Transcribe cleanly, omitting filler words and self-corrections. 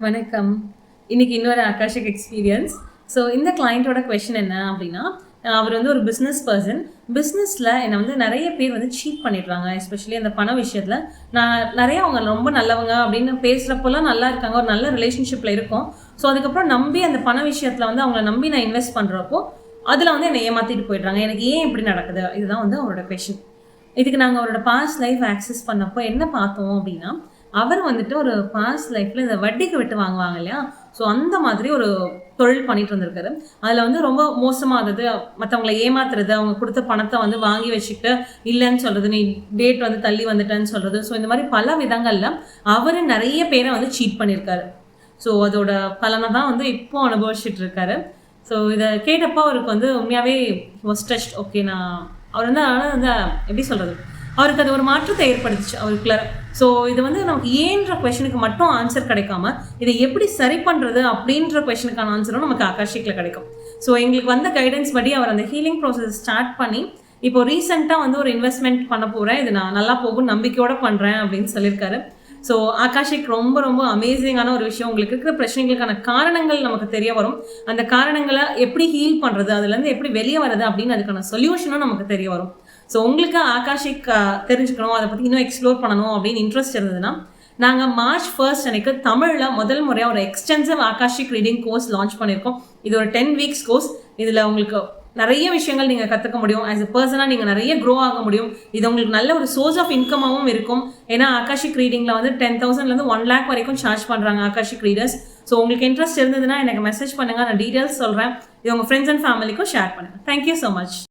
வணக்கம். இன்னைக்கு இன்னொரு ஆகாஷிக் எக்ஸ்பீரியன்ஸ். ஸோ இந்த கிளையண்ட்டோட கொஸ்டின் என்ன அப்படின்னா, அவர் வந்து ஒரு பிஸ்னஸ் பர்சன். பிஸ்னஸில் என்னை வந்து நிறைய பேர் வந்து சீட் பண்ணிடுறாங்க. எஸ்பெஷலி அந்த பண விஷயத்தில். நான் நிறைய அவங்க ரொம்ப நல்லவங்க அப்படின்னு பேசுகிறப்போலாம் நல்லா இருக்காங்க, ஒரு நல்ல ரிலேஷன்ஷிப்பில் இருக்கும். ஸோ அதுக்கப்புறம் நம்பி அந்த பண விஷயத்தில் வந்து அவங்கள நம்பி நான் இன்வெஸ்ட் பண்ணுறப்போ அதில் வந்து என்னை ஏமாற்றிட்டு போயிடுறாங்க. எனக்கு ஏன் இப்படி நடக்குது? இதுதான் வந்து அவரோட கொஸ்டின். இதுக்கு நாங்கள் அவரோட பாஸ்ட் லைஃப் ஆக்சஸ் பண்ணப்போ என்ன பார்த்தோம் அப்படின்னா, அவர் வந்துட்டு ஒரு பாஸ்ட் லைஃப்பில் இந்த வட்டிக்கு விட்டு வாங்குவாங்க இல்லையா, ஸோ அந்த மாதிரி ஒரு தொழில் பண்ணிட்டு இருந்திருக்காரு. அதில் வந்து ரொம்ப மோசமானது, மற்றவங்களை ஏமாத்துறது, அவங்க கொடுத்த பணத்தை வந்து வாங்கி வச்சுக்கிட்டு இல்லைன்னு சொல்கிறது, நீ டேட் வந்து தள்ளி வந்துட்டேன்னு சொல்கிறது. ஸோ இந்த மாதிரி பல விதங்களில் அவர் நிறைய பேரை வந்து சீட் பண்ணியிருக்காரு. ஸோ அதோட பலனை தான் வந்து இப்போ அனுபவிச்சுட்டு இருக்காரு. ஸோ இதை கேட்டப்போ அவருக்கு வந்து உண்மையாகவே வாஸ் டச்ட். ஓகே, அவர் வந்து அதனால் வந்து எப்படி சொல்கிறது, அவருக்கு அது ஒரு மாற்றத்தை ஏற்படுத்துச்சு அவருக்குள்ள. ஸோ இது வந்து நமக்கு ஏன்ற கொஷனுக்கு மட்டும் ஆன்சர் கிடைக்காம, இதை எப்படி சரி பண்ணுறது அப்படின்ற கொஷனுக்கான ஆன்சரும் நமக்கு ஆகாஷிக்கில் கிடைக்கும். ஸோ எங்களுக்கு வந்த கைடன்ஸ் படி அவர் அந்த ஹீலிங் ப்ராசஸ் ஸ்டார்ட் பண்ணி இப்போ ரீசெண்டாக வந்து ஒரு இன்வெஸ்ட்மெண்ட் பண்ண போகிறேன், இது நான் நல்லா போகும் நம்பிக்கையோடு பண்ணுறேன் அப்படின்னு சொல்லியிருக்காரு. ஸோ ஆகாஷிக் ரொம்ப ரொம்ப அமேசிங்கான ஒரு விஷயம். உங்களுக்கு இருக்கிற பிரச்சனைகளுக்கான காரணங்கள் நமக்கு தெரிய வரும். அந்த காரணங்களை எப்படி ஹீல் பண்ணுறது, அதுலேருந்து எப்படி வெளியே வர்றது அப்படின்னு அதுக்கான சொல்யூஷனும் நமக்கு தெரிய வரும். ஸோ உங்களுக்கு ஆகாஷிக் தெரிஞ்சுக்கணும், அதை பற்றி இன்னும் எக்ஸ்ப்ளோர் பண்ணணும் அப்படின்னு இன்ட்ரெஸ்ட் இருந்ததுன்னா, நாங்கள் March 1 அன்னைக்கு தமிழில் முதல் முறையாக ஒரு extensive Akashic reading course launch பண்ணியிருக்கோம். இது ஒரு 10 வீக்ஸ் கோர்ஸ். இதில் உங்களுக்கு நிறைய விஷயங்கள் நீங்கள் கற்றுக்க முடியும். ஆஸ் எ பர்சனாக நீங்கள் நிறைய க்ரோ ஆக முடியும். இது உங்களுக்கு நல்ல ஒரு சோர்ஸ் ஆஃப் இன்கமாகவும் இருக்கும். ஏன்னா ஆகாஷிக் ரீடிங்கில் வந்து 10,000லேருந்து 1 lakh வரைக்கும் சார்ஜ் பண்ணுறாங்க ஆகாஷிக் ரீடர்ஸ். ஸோ உங்களுக்கு இன்ட்ரெஸ்ட் இருந்ததுன்னா எனக்கு மெசேஜ் பண்ணுங்கள், நான் டீட்டெயில்ஸ் சொல்கிறேன். இது உங்கள் ஃப்ரெண்ட்ஸ் அண்ட் ஃபேமிலிக்கும் ஷேர் பண்ணுங்கள். Thank you so much.